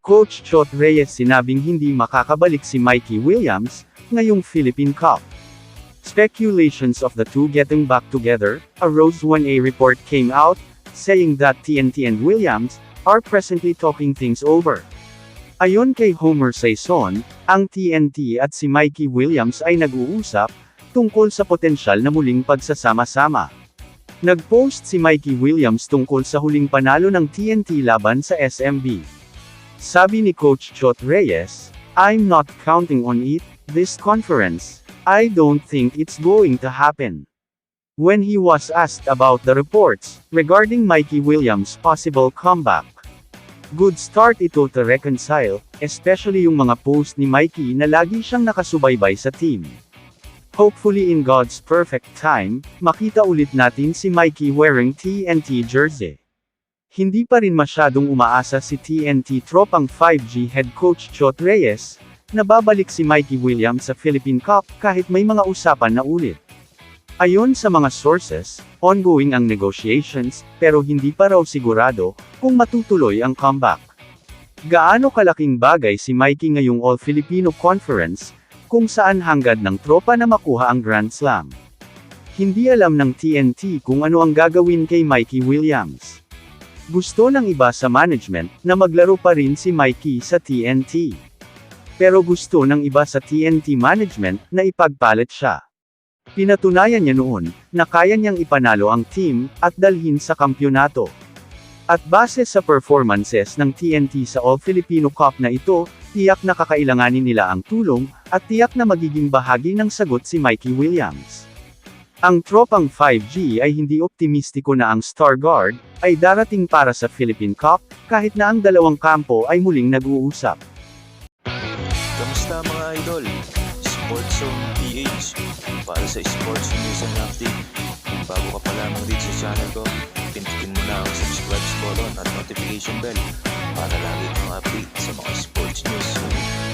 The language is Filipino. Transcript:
Coach Chot Reyes sinabing hindi makakabalik si Mikey Williams ngayong Philippine Cup. Speculations of the two getting back together arose when a report came out, saying that TNT and Williams are presently talking things over. Ayon kay Homer Saison, ang TNT at si Mikey Williams ay nag-uusap tungkol sa potensyal na muling pagsasama-sama. Nag-post si Mikey Williams tungkol sa huling panalo ng TNT laban sa SMB. Sabi ni Coach Chot Reyes, "I'm not counting on it, this conference. I don't think it's going to happen." When he was asked about the reports regarding Mikey Williams' possible comeback, good start ito to reconcile, especially yung mga post ni Mikey na lagi siyang nakasubaybay sa team. Hopefully in God's perfect time, makita ulit natin si Mikey wearing TNT jersey. Hindi pa rin masyadong umaasa si TNT tropang 5G head coach Chot Reyes, na babalik si Mikey Williams sa Philippine Cup kahit may mga usapan na ulit. Ayon sa mga sources, ongoing ang negotiations, pero hindi pa raw sigurado kung matutuloy ang comeback. Gaano kalaking bagay si Mikey ngayong All-Filipino Conference, kung saan hanggad ng tropa na makuha ang Grand Slam. Hindi alam ng TNT kung ano ang gagawin kay Mikey Williams. Gusto ng iba sa management na maglaro pa rin si Mikey sa TNT. Pero gusto ng iba sa TNT management na ipagpalit siya. Pinatunayan niya noon na kaya niyang ipanalo ang team at dalhin sa kampyonato. At base sa performances ng TNT sa All-Filipino Cup na ito, tiyak na kakailanganin nila ang tulong, at tiyak na magiging bahagi ng sagot si Mikey Williams. Ang tropang 5G ay hindi optimistiko na ang Star Guard ay darating para sa Philippine Cup, kahit na ang dalawang kampo ay muling nag-uusap. Kamusta mga idol? Sports Zone PH para sa sports news and update. Kung bago ka pa lamang dito sa channel ko, pindutin mo na ang subscribe button at notification bell para lagi kang update sa mga sports news.